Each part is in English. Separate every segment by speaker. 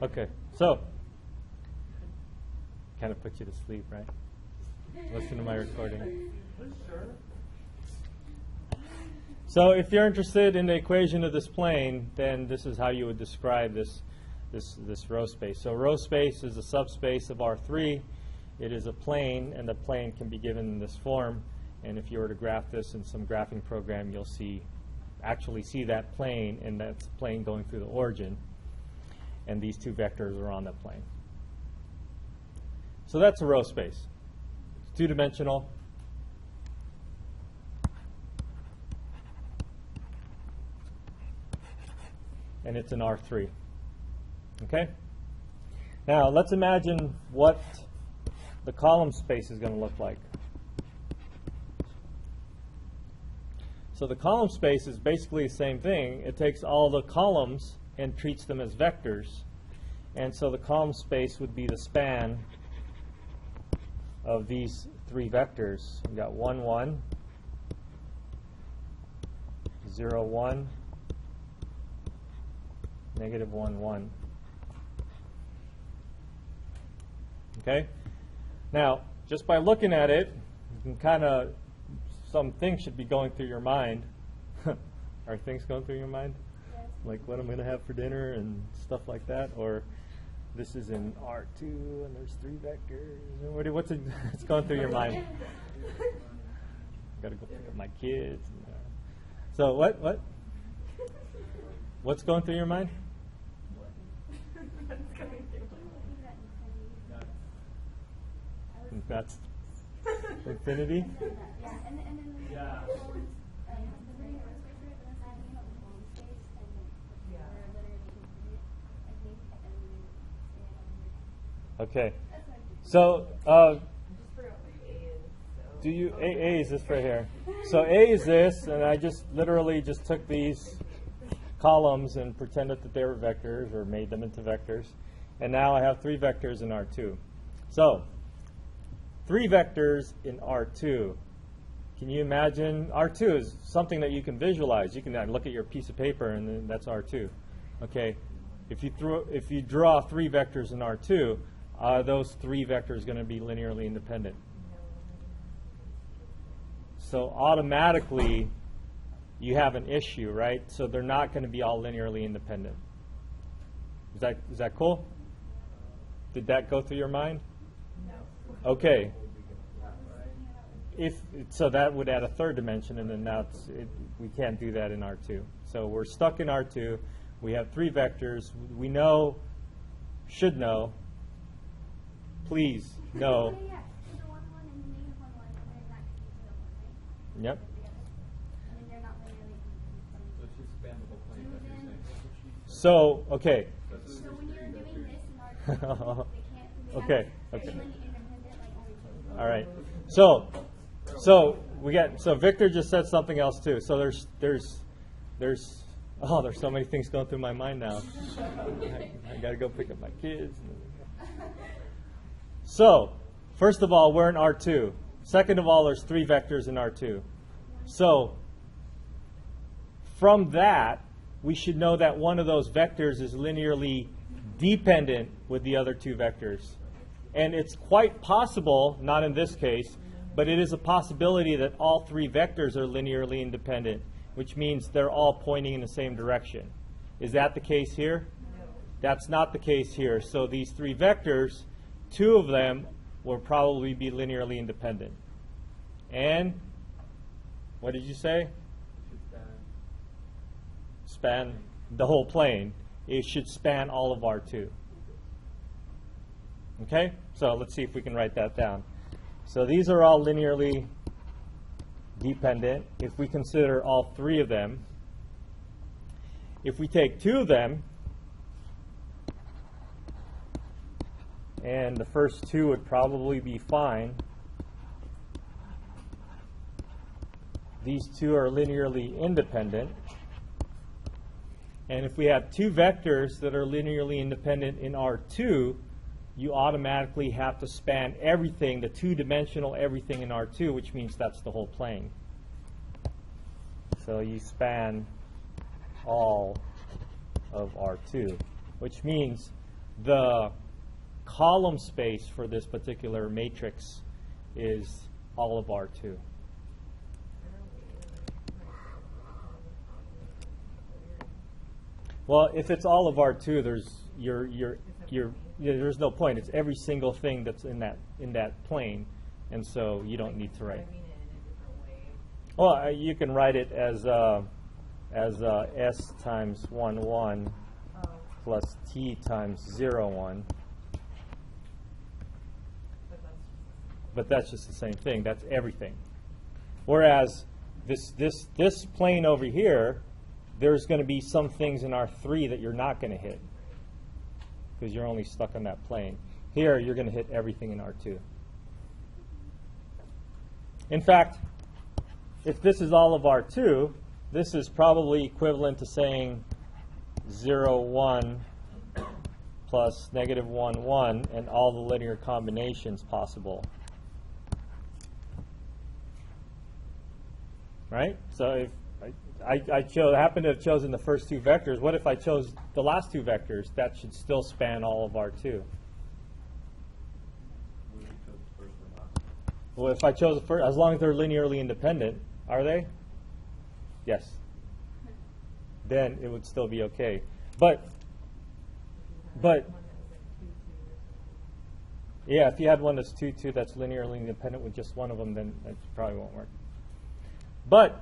Speaker 1: Okay, so kind of put you to sleep, right? Listen to my recording. So if you're interested in the equation of this plane, then this is how you would describe this row space. So row space is a subspace of R3. It is a plane, and the plane can be given in this form. And if you were to graph this in some graphing program, you'll actually see that plane, and that's plane going through the origin. And these two vectors are on that plane. So that's a row space. It's two-dimensional. And it's an R3. Okay? Now, let's imagine what the column space is going to look like. So the column space is basically the same thing. It takes all the columns and treats them as vectors. And so the column space would be the span of these three vectors. We've got 1, 1, 0, 1, negative 1, 1. Okay? Now, just by looking at it, you can kind of, some things should be going through your mind. Are things going through your mind? Yes. Like what I'm going to have for dinner and stuff like that? Or this is in R2 and there's three vectors. What's going through your mind? Got to go pick up my kids. So what? What's going through your mind? That's infinity?
Speaker 2: Yeah.
Speaker 1: Okay. So, do you, A is this right here. So A is this, and I just literally just took these columns and pretended that they were vectors, or made them into vectors. And now I have three vectors in R2. So, three vectors in R2. Can you imagine? R2 is something that you can visualize. You can look at your piece of paper, and then that's R2. Okay. If you draw three vectors in R2, are those three vectors going to be linearly independent? So automatically, you have an issue, right? So they're not going to be all linearly independent. Is that cool? Did that go through your mind? No. Okay. So that would add a third dimension, and then now we can't do that in R2. So we're stuck in R2. We have three vectors. We know, should know, please know. Yep. So, okay.
Speaker 2: So when you're doing this in R2,
Speaker 1: okay. All right. So Victor just said something else too. So there's so many things going through my mind now. I got to go pick up my kids. So, first of all, we're in R2. Second of all, there's three vectors in R2. So, from that, we should know that one of those vectors is linearly dependent with the other two vectors. And it's quite possible, not in this case, but it is a possibility that all three vectors are linearly independent, which means they're all pointing in the same direction. Is that the case here? No. That's not the case here. So these three vectors, two of them will probably be linearly independent. And what did you say? Span the whole plane. It should span all of R2. Okay? So let's see if we can write that down. So these are all linearly dependent if we consider all three of them. If we take two of them, and the first two would probably be fine, these two are linearly independent. And if we have two vectors that are linearly independent in R2, you automatically have to span everything, the two-dimensional everything in R2, which means that's the whole plane. So you span all of R2, which means the column space for this particular matrix is all of R2. Well, if it's all of R2, there's no point. It's every single thing that's in that plane, and so you don't need to write. Well, you can write it as S times 1, 1 plus T times 0, 1. But that's just the same thing. That's everything. Whereas this plane over here, there's going to be some things in R3 that you're not going to hit because you're only stuck on that plane. Here, you're going to hit everything in R2. In fact, if this is all of R2, this is probably equivalent to saying 0, 1 plus negative 1, 1 and all the linear combinations possible. Right? So if I happen to have chosen the first two vectors, what if I chose the last two vectors? That should still span all of R2. Well, if I chose the first, as long as they're linearly independent, are they? Yes. Then it would still be okay. But yeah, if you had one that's 2, 2 that's linearly independent with just one of them, then that probably won't work. But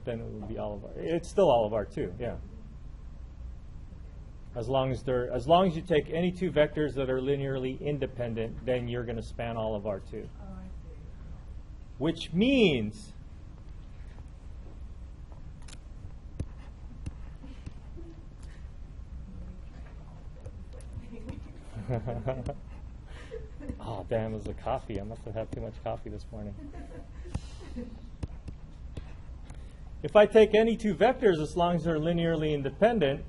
Speaker 1: then it would be all of R. It's still all of R2, yeah. As long as you take any two vectors that are linearly independent, then you're going to span all of R2. Which means oh, damn, it was the coffee. I must have had too much coffee this morning. If I take any two vectors, as long as they're linearly independent,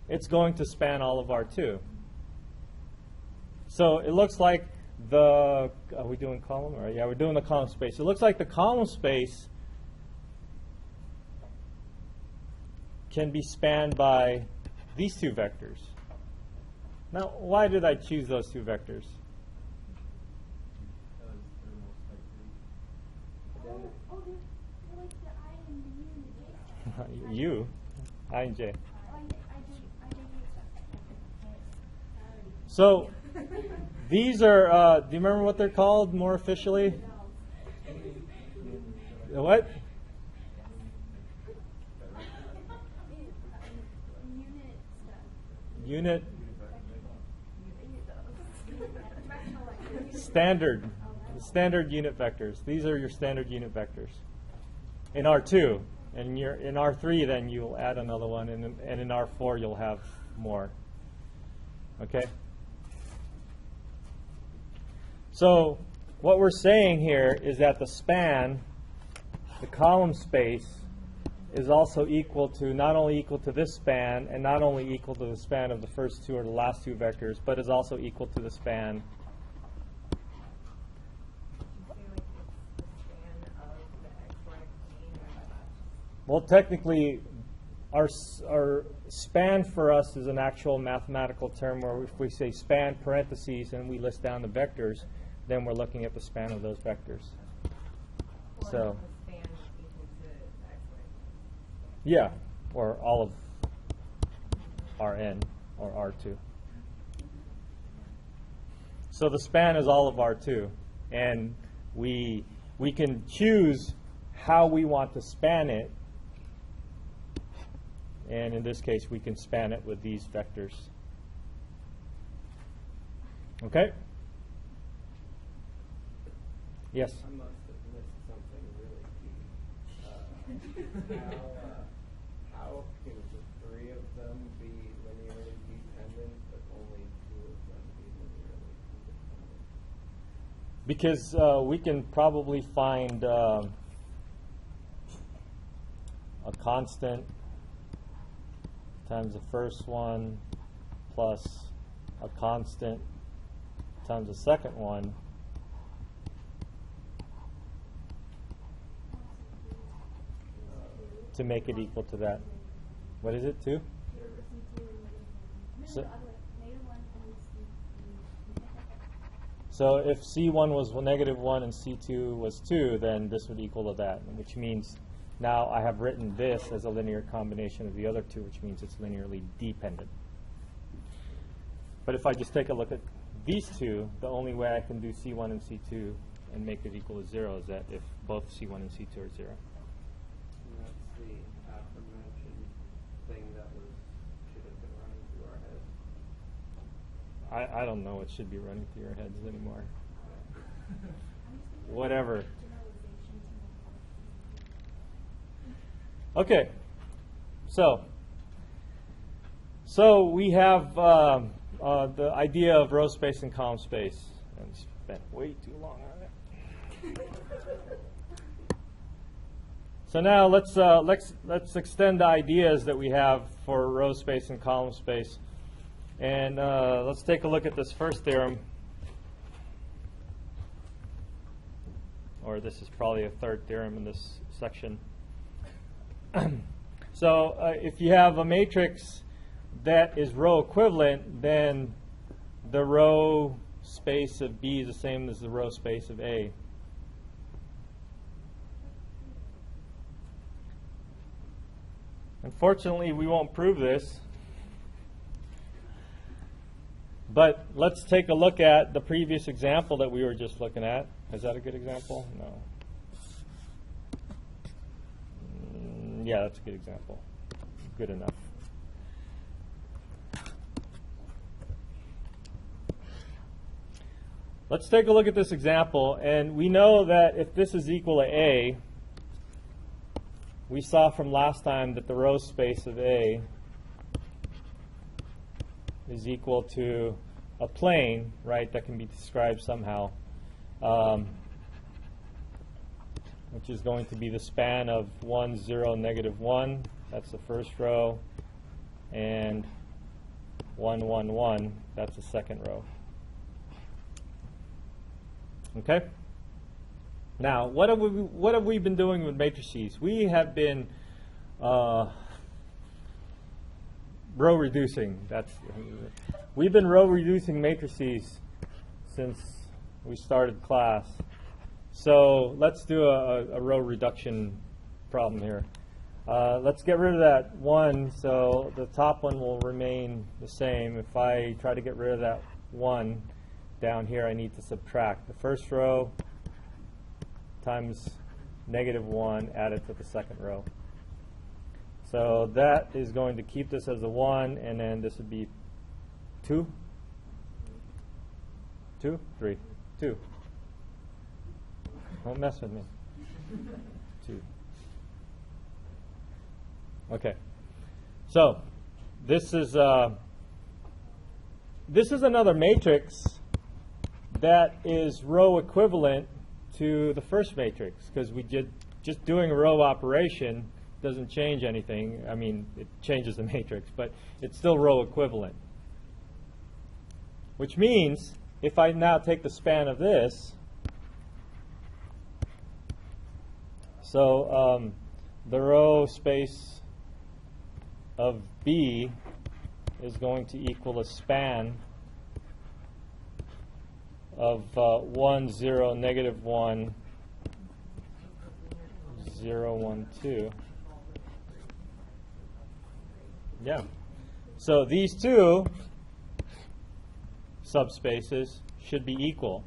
Speaker 1: it's going to span all of R2. So it looks like are we doing column? Or, yeah, we're doing the column space. It looks like the column space can be spanned by these two vectors. Now, why did I choose those two vectors?
Speaker 2: They're like the I and the U and the J.
Speaker 1: U, I and J.
Speaker 2: I did
Speaker 1: So these are, do you remember what they're called more officially? What? Unit. Standard unit vectors. These are your standard unit vectors. In R2. And in R3, then you'll add another one. And in R4, you'll have more. Okay? So what we're saying here is that the span, the column space, is also equal to, not only equal to this span, and not only equal to the span of the first two or the last two vectors, but is also equal to the span. Well, technically, our span for us is an actual mathematical term where if we say span parentheses and we list down the vectors, then we're looking at the span of those vectors. So, yeah, or all of Rn or R2. So the span is all of R2, and we can choose how we want to span it. And in this case, we can span it with these vectors. Okay? Yes?
Speaker 3: I must have missed something really key. How can the three of them be linearly dependent, but only two of them be linearly independent?
Speaker 1: Because we can probably find a constant times the first one plus a constant times the second one to make it equal to that. What is it, 2?
Speaker 2: C2 and -1.
Speaker 1: So-
Speaker 2: No, the other way. -1 and C2.
Speaker 1: So if C1 was -1 and C2 was 2, then this would equal to that, which means now I have written this as a linear combination of the other two, which means it's linearly dependent. But if I just take a look at these two, the only way I can do C1 and C2 and make it equal to 0 is that if both C1 and C2 are 0.
Speaker 3: And that's the aforementioned thing that should have been running through our heads.
Speaker 1: I don't know what should be running through your heads anymore. Whatever. Okay, so we have the idea of row space and column space, and spent way too long on it. So now let's extend the ideas that we have for row space and column space, and let's take a look at this first theorem, or this is probably a third theorem in this section. So if you have a matrix that is row equivalent, then the row space of B is the same as the row space of A. Unfortunately, we won't prove this, but let's take a look at the previous example that we were just looking at. Is that a good example? No. Yeah, that's a good example. Good enough. Let's take a look at this example, and we know that if this is equal to A, we saw from last time that the row space of A is equal to a plane, right, that can be described somehow, which is going to be the span of 1, 0, -1. That's the first row. And 1, 1, 1. That's the second row. Okay? Now, what have we been doing with matrices? We have been row reducing. We've been row reducing matrices since we started class. So let's do a row reduction problem here. Let's get rid of that 1, so the top one will remain the same. If I try to get rid of that 1 down here, I need to subtract the first row times -1 added to the second row. So that is going to keep this as a 1, and then this would be 2, 2, 3, 2. Don't mess with me. 2. Okay. So this is another matrix that is row equivalent to the first matrix, because we did just doing a row operation doesn't change anything. I mean, it changes the matrix, but it's still row equivalent. Which means if I now take the span of this, so the row space of B is going to equal a span of 1, 0, -1, 0, 1, 2. Yeah. So these two subspaces should be equal,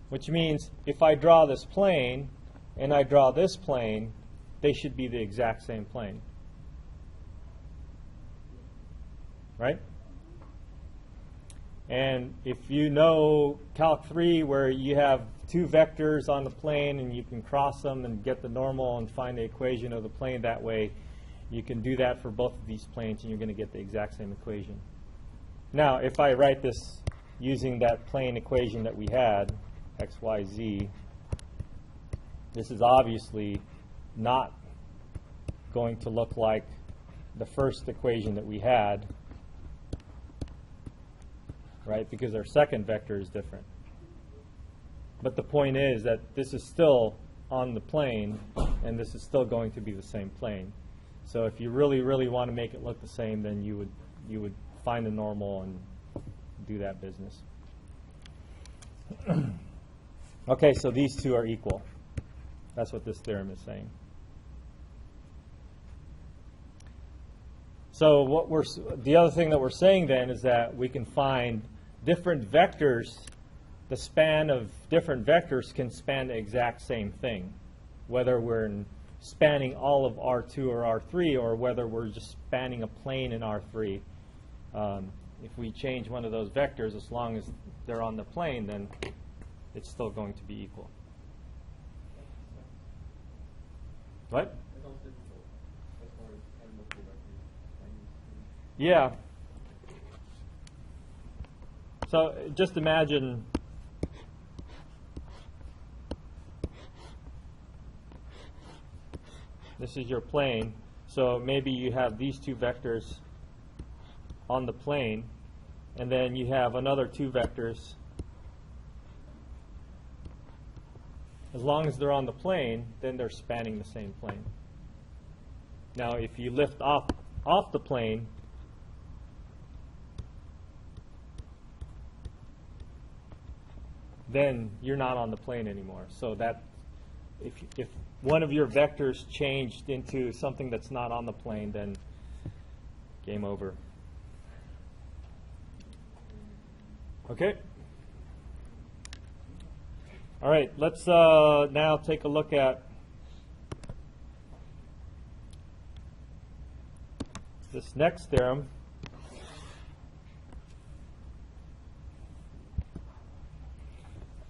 Speaker 1: which means if I draw this plane and I draw this plane, they should be the exact same plane. Right? And if you know Calc 3, where you have two vectors on the plane and you can cross them and get the normal and find the equation of the plane that way, you can do that for both of these planes and you're going to get the exact same equation. Now, if I write this using that plane equation that we had, x, y, z, this is obviously not going to look like the first equation that we had, right? Because our second vector is different. But the point is that this is still on the plane, and this is still going to be the same plane. So if you really, really want to make it look the same, then you would find a normal and do that business. Okay, so these two are equal. That's what this theorem is saying. So the other thing that we're saying then is that we can find different vectors. The span of different vectors can span the exact same thing, whether we're spanning all of R2 or R3 or whether we're just spanning a plane in R3. If we change one of those vectors, as long as they're on the plane, then it's still going to be equal. What? Yeah. So just imagine this is your plane. So maybe you have these two vectors on the plane, and then you have another two vectors. As long as they're on the plane, then they're spanning the same plane. Now, if you lift off the plane, then you're not on the plane anymore. So that if one of your vectors changed into something that's not on the plane, then game over. Okay. All right, let's now take a look at this next theorem.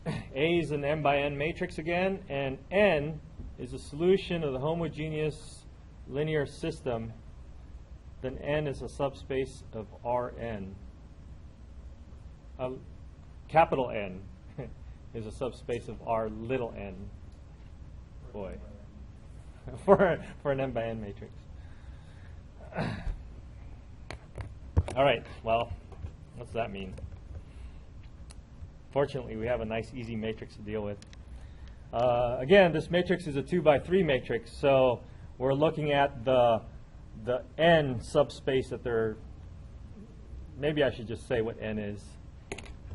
Speaker 1: A is an m by n matrix again, and n is a solution of the homogeneous linear system. Then n is a subspace of Rn. Capital N is a subspace of R little n. Boy, for an m by n matrix. All right, well, what's that mean? Fortunately, we have a nice, easy matrix to deal with. Again, this matrix is a 2 by 3 matrix, so we're looking at the n subspace that they're. Maybe I should just say what n is.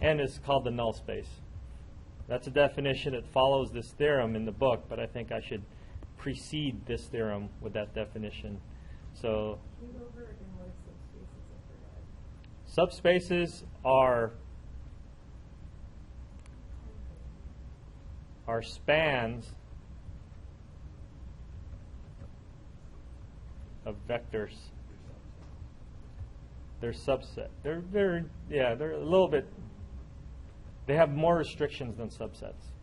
Speaker 1: N is called the null space. That's a definition that follows this theorem in the book, but I think I should precede this theorem with that definition. So,
Speaker 4: can you go over again what are subspaces?
Speaker 1: Subspaces are spans of vectors. They're subset. They're a little bit. They have more restrictions than subsets.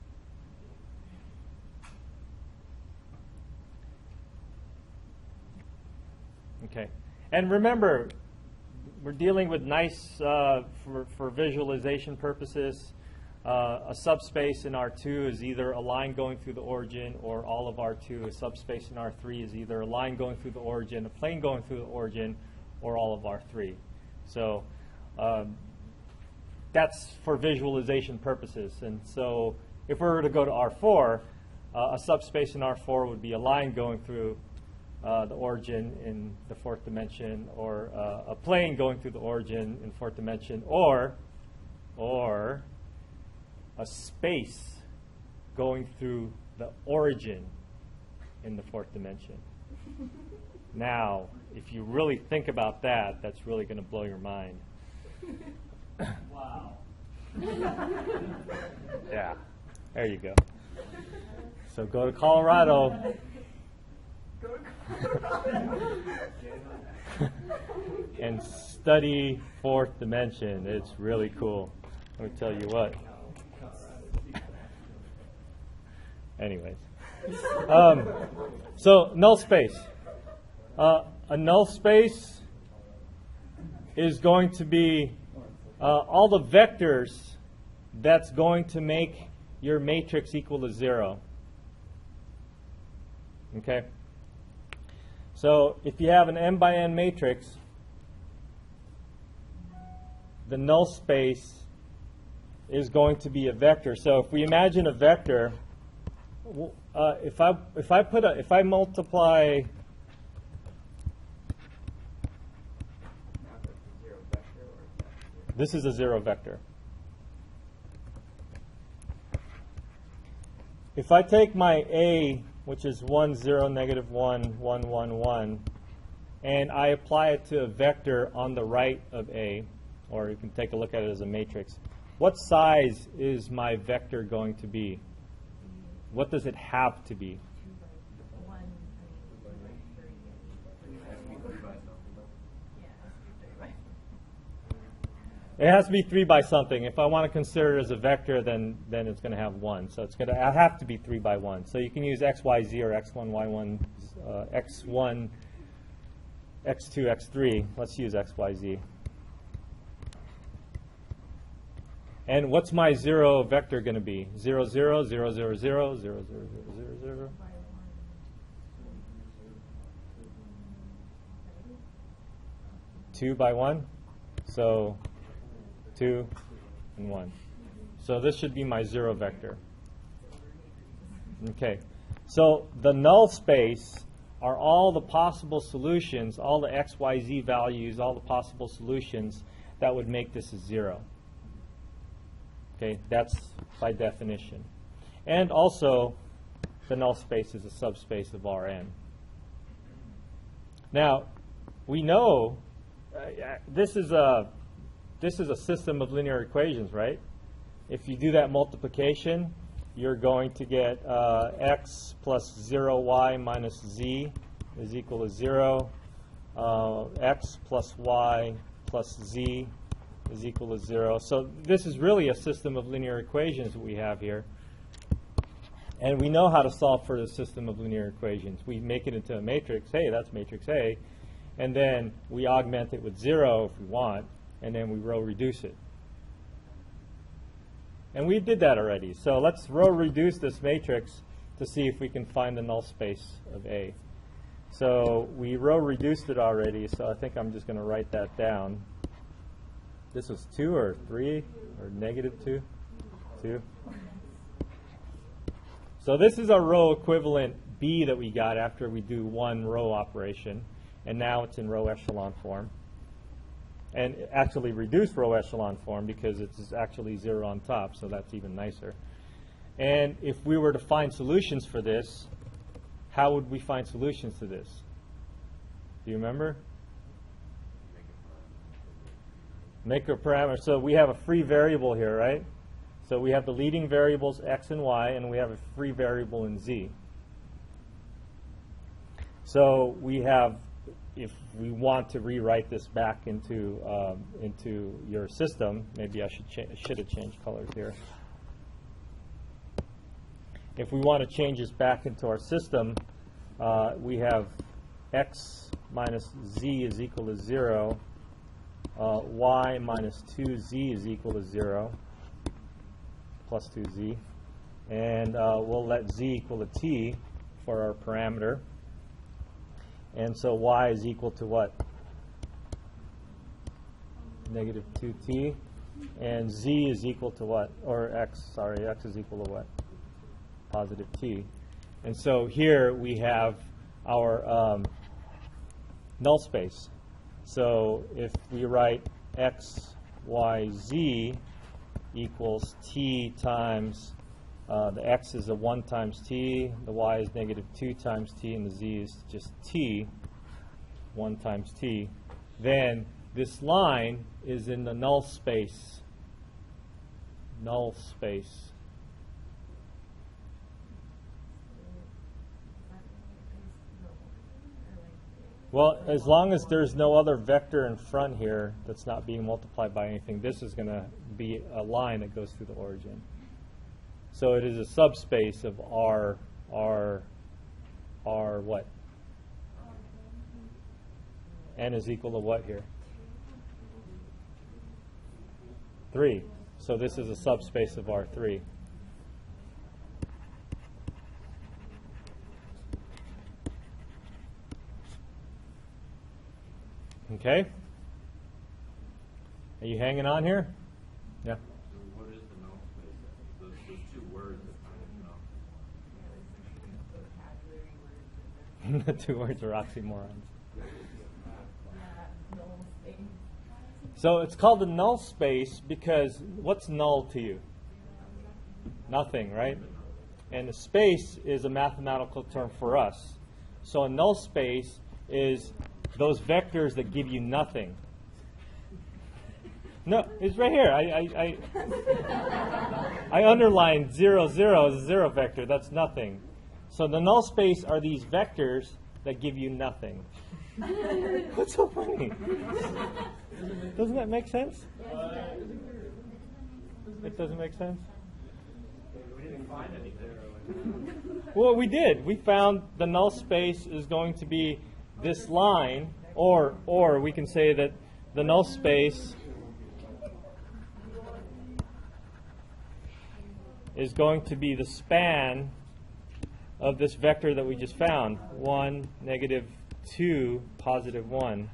Speaker 1: Okay, and remember, we're dealing with nice for visualization purposes. A subspace in R2 is either a line going through the origin or all of R2. A subspace in R3 is either a line going through the origin, a plane going through the origin, or all of R3. So that's for visualization purposes. And so if we were to go to R4, a subspace in R4 would be a line going through the origin in the fourth dimension, or a plane going through the origin in fourth dimension, or a space going through the origin in the fourth dimension. Now, if you really think about that, that's really going to blow your mind.
Speaker 3: Wow.
Speaker 1: Yeah, there you go. So go to Colorado. And study fourth dimension. It's really cool. Let me tell you what. Anyways. So null space. A null space is going to be all the vectors that's going to make your matrix equal to 0. Okay? So if you have an m by n matrix, the null space is going to be a vector. So if we imagine a vector, if I multiply This is a 0 vector. If I take my A, which is 1, 0, negative 1, 1, 1, 1, and I apply it to a vector on the right of A, or you can take a look at it as a matrix, what size is my vector going to be? What does it have to be? It has to be 3 by something. If I want to consider it as a vector, then it's going to have 1. So it's going to have to be 3 by 1. So you can use x, y, z, or x1, y1, x1, x2, x3. Let's use x, y, z. And what's my 0 vector going to be? 0, 0, 0, 0, 0, 0, 0, 0, 0, 0. Two by 1. So 2 and 1. So this should be my 0 vector. Okay. So the null space are all the possible solutions, all the x, y, z values, all the possible solutions that would make this a 0. Okay, that's by definition. And also, the null space is a subspace of Rn. Now, we know this is a system of linear equations, right? If you do that multiplication, you're going to get x plus 0y minus z is equal to 0. X plus y plus z is equal to 0. So this is really a system of linear equations that we have here. And we know how to solve for the system of linear equations. We make it into a matrix. Hey, that's matrix A. And then we augment it with 0 if we want. And then we row reduce it. And we did that already. So let's row reduce this matrix to see if we can find the null space of A. So we row reduced it already, so I think I'm just going to write that down. This was 2 or 3 or negative 2? 2. So this is our row equivalent B that we got after we do one row operation. And now it's in row echelon form. And actually reduced row echelon form because it's actually 0 on top, so that's even nicer. And if we were to find solutions for this, how would we find solutions to this? Do you remember? Make a parameter. So we have a free variable here, right? So we have the leading variables x and y, and we have a free variable in z. So we have, if we want to rewrite this back into your system, maybe I should have changed colors here. If we want to change this back into our system, we have x minus z is equal to 0. Y minus 2z is equal to 0, plus 2z. And we'll let z equal to t for our parameter. And so y is equal to what? Negative 2t. And z is equal to what? Or x, sorry, x is equal to what? Positive t. And so here we have our null space. So if we write x, y, z equals t times, the x is a 1 times t, the y is negative 2 times t, and the z is just t, 1 times t, then this line is in the null space. Null space. Well, as long as there's no other vector in front here that's not being multiplied by anything, this is going to be a line that goes through the origin. So it is a subspace of R what? N is equal to what here? 3. So this is a subspace of R3. Okay? Are you hanging on here? Yeah.
Speaker 5: So what is the null space? Those two words are
Speaker 1: The two words are oxymorons. So it's called a null space because what's null to you? Nothing, right? And a space is a mathematical term for us. So a null space is those vectors that give you nothing. No, it's right here. I underlined 0, 0 as a 0 vector. That's nothing. So the null space are these vectors that give you nothing. What's so funny? Doesn't that make sense? It doesn't make sense?
Speaker 5: We didn't find anything.
Speaker 1: Well, we did. We found the null space is going to be this line, or we can say that the null space is going to be the span of this vector that we just found, 1, negative 2, positive 1.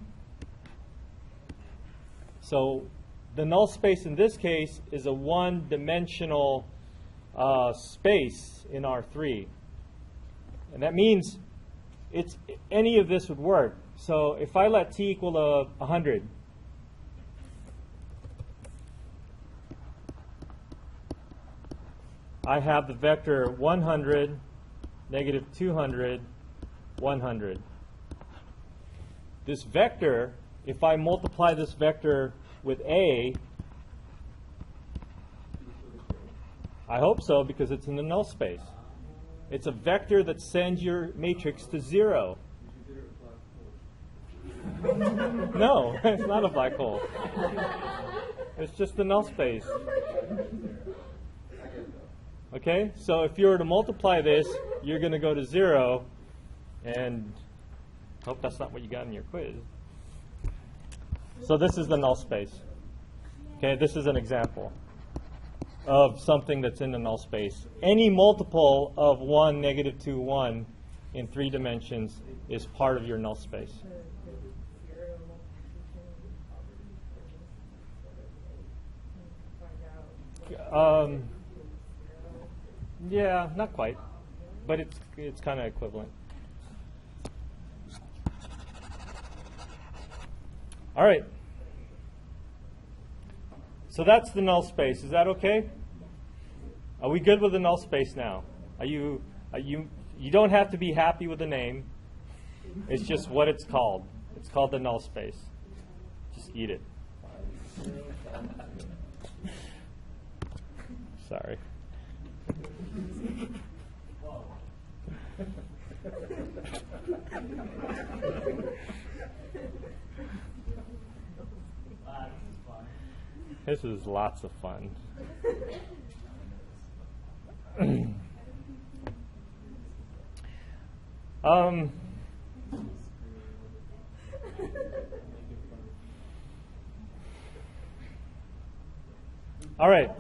Speaker 1: So the null space in this case is a one-dimensional space in R3. And that means any of this would work. So if I let t equal 100, I have the vector 100, negative 200, 100. This vector, if I multiply this vector with A, I hope so because it's in the null space. It's a vector that sends your matrix to 0. No, it's not a black hole. It's just the null space. Okay, so if you were to multiply this, you're going to go to 0, and I hope that's not what you got in your quiz. So this is the null space. Okay, this is an example of something that's in the null space. Any multiple of 1, negative 2, 1 in 3 dimensions is part of your null space. Yeah, not quite, but it's kind of equivalent. All right. So that's the null space. Is that okay? Are we good with the null space now? You don't have to be happy with the name. It's just what it's called. It's called the null space. Just eat it. Sorry. This is lots of fun. All right.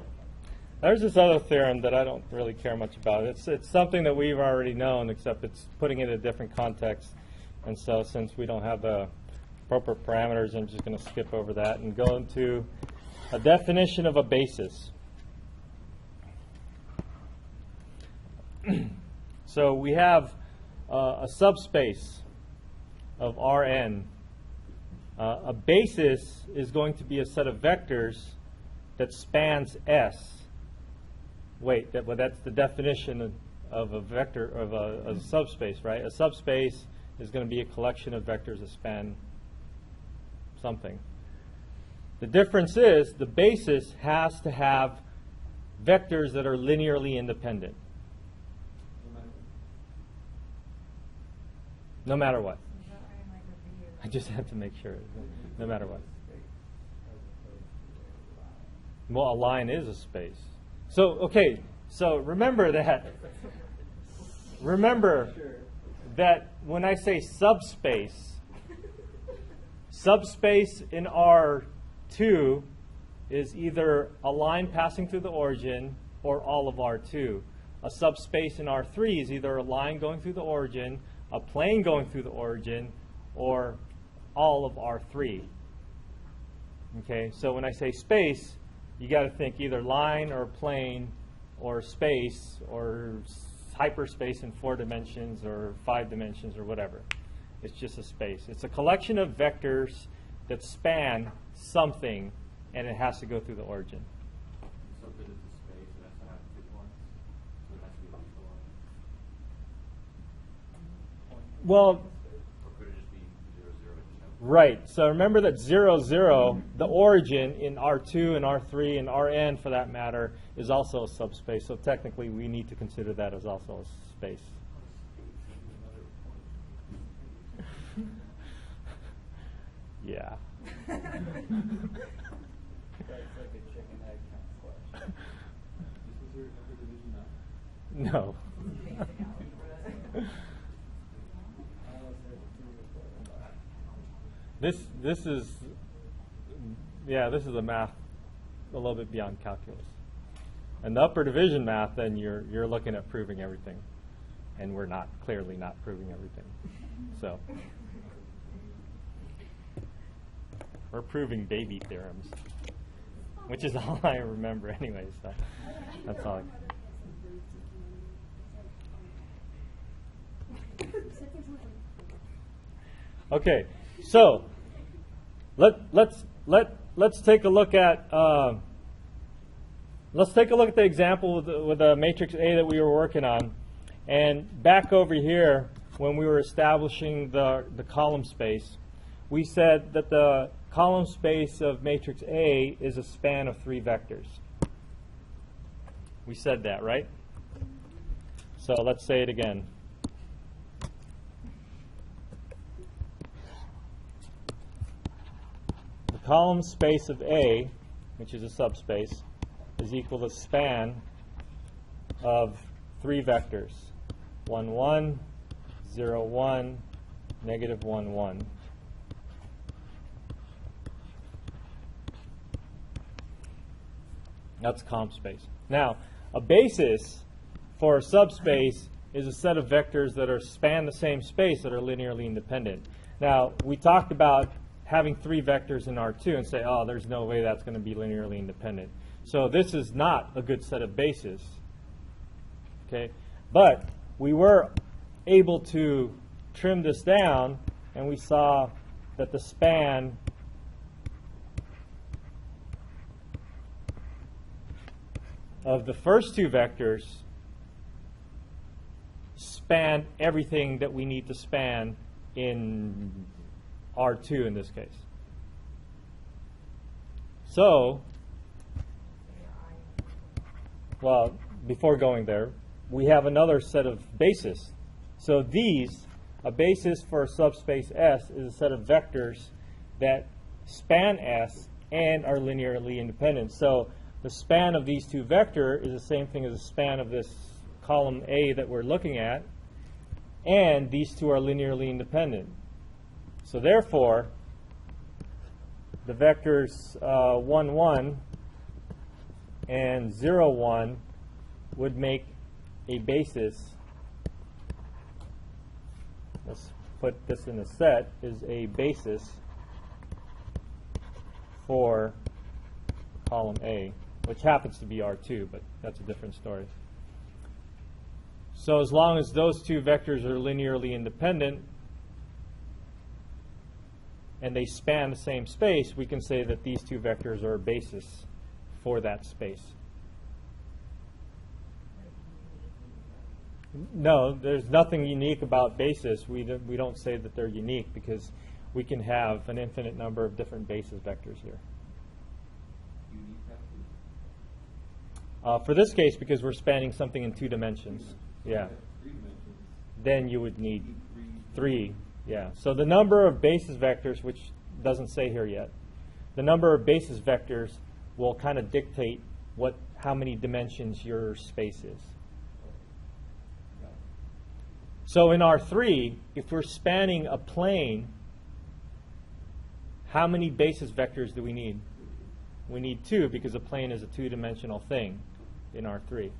Speaker 1: There's this other theorem that I don't really care much about. It's something that we've already known, except it's putting it in a different context. And so since we don't have the appropriate parameters, I'm just going to skip over that and go into a definition of a basis. So we have a subspace of Rn. A basis is going to be a set of vectors that spans S. Wait, that's the definition of a vector, of a subspace, right? A subspace is going to be a collection of vectors that span something. The difference is the basis has to have vectors that are linearly independent. No matter what. I just have to make sure. No matter what. Well, a line is a space. So, okay, so remember that when I say subspace in R2 is either a line passing through the origin or all of R2. A subspace in R3 is either a line going through the origin, a plane going through the origin, or all of R3. Okay, so when I say space, you got to think either line or plane or space or hyperspace in 4 dimensions or 5 dimensions or whatever. It's just a space. It's a collection of vectors that span something, and it has to go through the origin.
Speaker 5: So because it's a space, it has to have 2 points. So it has to be at least a line.
Speaker 1: Well,
Speaker 5: Or could it just be 0, 0, and just have
Speaker 1: right. So remember that 0, 0, the origin in R2 and R3 and Rn for that matter, is also a subspace. So technically we need to consider that as also a space. Yeah.
Speaker 3: That's like a chicken egg kind of question.
Speaker 5: Is there another division now?
Speaker 1: No.
Speaker 3: Unless there's a 3 or 4.
Speaker 1: This is this is a math a little bit beyond calculus. And the upper division math, then you're looking at proving everything, and we're clearly not proving everything. So we're proving baby theorems, which is all I remember anyway. So that's all. Okay, so let's take a look at the example with the matrix A that we were working on, and back over here when we were establishing the column space, we said that the column space of matrix A is a span of 3 vectors. We said that, right? So let's say it again. The column space of A, which is a subspace, is equal to span of 3 vectors. 1, 1, 0, 1, negative 1, 1. That's column space. Now, a basis for a subspace is a set of vectors that are span the same space that are linearly independent. Now, we talked about having 3 vectors in R2 and say, oh, there's no way that's going to be linearly independent. So this is not a good set of bases. Okay? But we were able to trim this down, and we saw that the span of the first 2 vectors span everything that we need to span in R2 in this case. So, well, before going there, we have another set of bases. So these, a basis for a subspace S is a set of vectors that span S and are linearly independent. So the span of these 2 vectors is the same thing as the span of this column A that we're looking at, and these 2 are linearly independent. So therefore, the vectors 1, 1 and 0, 1 would make a basis. Let's put this in a set, is a basis for column A, which happens to be R2, but that's a different story. So as long as those 2 vectors are linearly independent and they span the same space, we can say that these 2 vectors are a basis for that space. No, there's nothing unique about basis. We don't say that they're unique because we can have an infinite number of different basis vectors here. For this case, because we're spanning something in 2 dimensions. Yeah. Then you would need 3. Yeah. So the number of basis vectors, which doesn't say here yet, the number of basis vectors will kind of dictate how many dimensions your space is. So in R3, if we're spanning a plane, how many basis vectors do we need? We need 2 because a plane is a 2-dimensional thing in R3.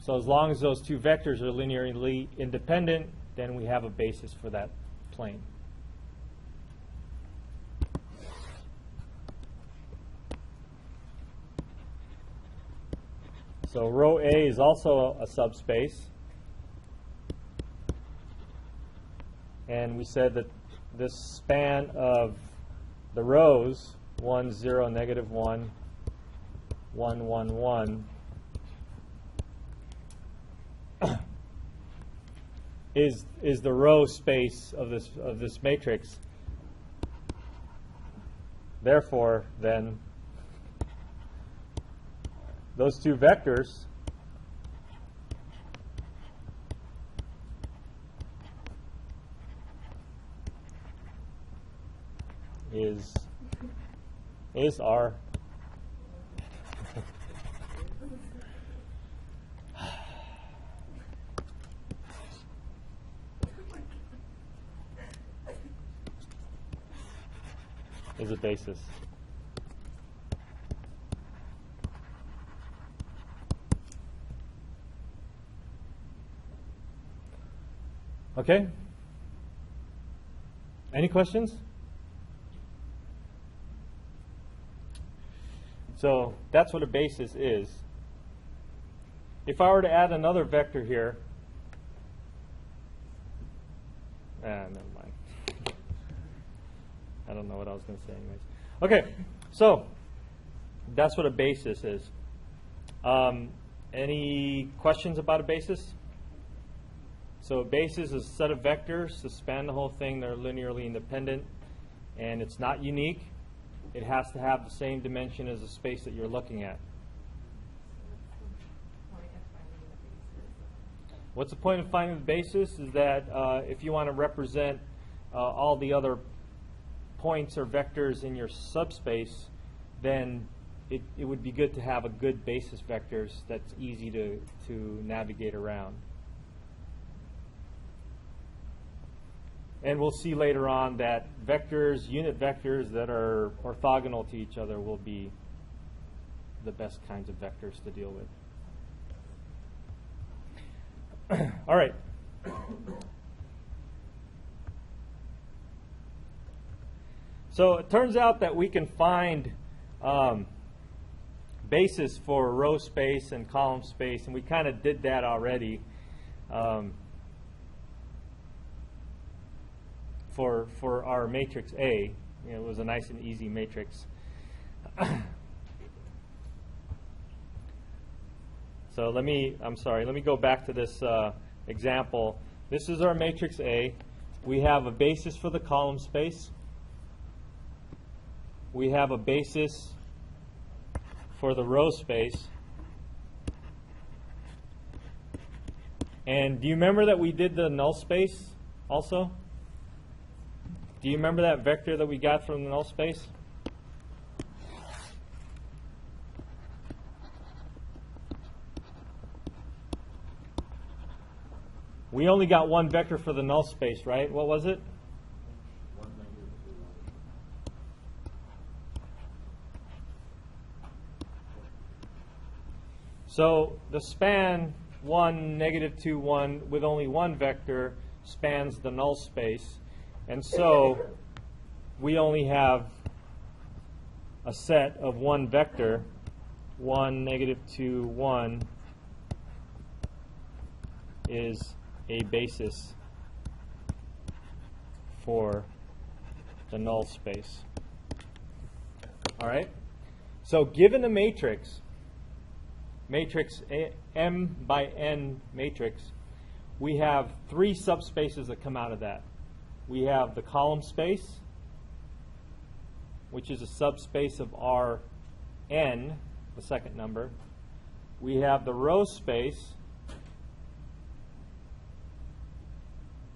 Speaker 1: So as long as those 2 vectors are linearly independent, then we have a basis for that plane. So row A is also a subspace. And we said that this span of the rows 1, 0, negative 1, 1, 1, 1 is the row space of this matrix. Therefore, then those two vectors is our is a basis. Okay? Any questions? So that's what a basis is. If I were to add another vector here, never mind. I don't know what I was going to say anyways. Okay, so that's what a basis is. Any questions about a basis? So a basis is a set of vectors that span the whole thing. They're linearly independent, and it's not unique. It has to have the same dimension as the space that you're looking at. What's the point of finding the basis is that if you want to represent all the other points or vectors in your subspace, then it would be good to have a good basis vectors that's easy to navigate around. And we'll see later on that vectors, unit vectors that are orthogonal to each other will be the best kinds of vectors to deal with. All right. So it turns out that we can find basis for row space and column space, and we kind of did that already. For our matrix A. It was a nice and easy matrix. So let me go back to this example. This is our matrix A. We have a basis for the column space. We have a basis for the row space. And do you remember that we did the null space also? Do you remember that vector that we got from the null space? We only got one vector for the null space, right? What was it? So the span 1, -2, 1 with only one vector spans the null space. And so we only have a set of one vector, 1, -2, 1 is a basis for the null space. All right? So given a matrix M by N matrix, we have three subspaces that come out of that. We have the column space, which is a subspace of Rn, the second number. We have the row space.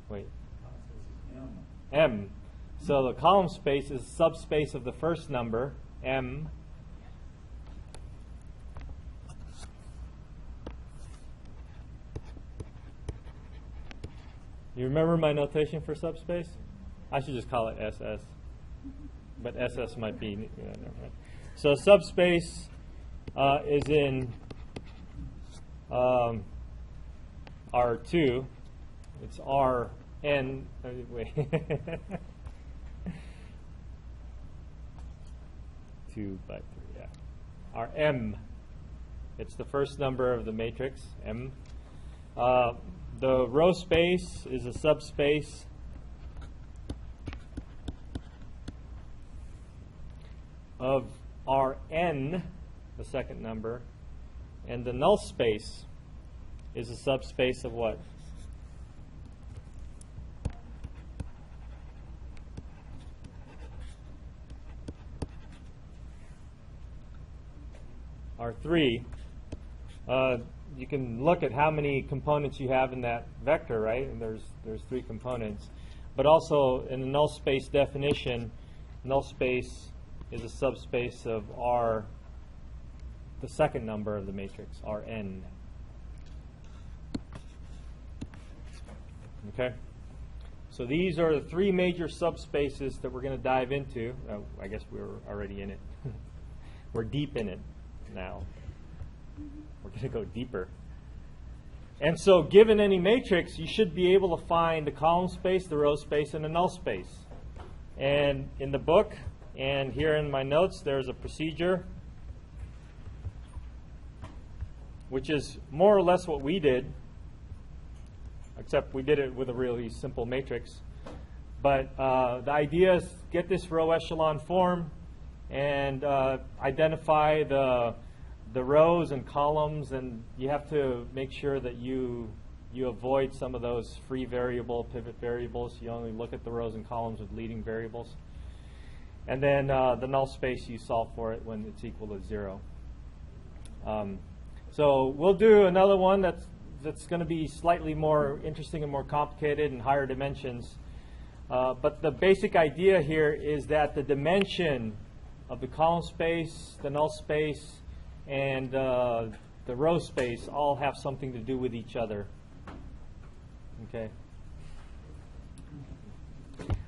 Speaker 1: Wait. M. So the column space is subspace of the first number, M. You remember my notation for subspace? I should just call it SS. But SS might be, never mind. So subspace is in R2. It's Rn. Wait. 2 by 3, yeah. Rm. It's the first number of the matrix, M. The row space is a subspace of Rn, the second number, and the null space is a subspace of what? R3. You can look at how many components you have in that vector, right? And there's 3 components. But also in the null space definition, null space is a subspace of R, the second number of the matrix, Rn. Okay? So these are the 3 major subspaces that we're going to dive into. I guess we were already in it. We're deep in it now. We're going to go deeper. And so given any matrix, you should be able to find the column space, the row space, and the null space. And in the book, and here in my notes, there's a procedure, which is more or less what we did, except we did it with a really simple matrix. But the idea is get this row echelon form and identify the rows and columns, and you have to make sure that you avoid some of those free variable, pivot variables. You only look at the rows and columns with leading variables. And then the null space, you solve for it when it's equal to 0. So we'll do another one that's going to be slightly more interesting and more complicated and higher dimensions. But the basic idea here is that the dimension of the column space, the null space, and the row space all have something to do with each other. Okay.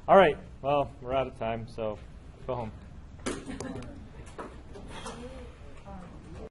Speaker 1: All right. Well, we're out of time, so go home.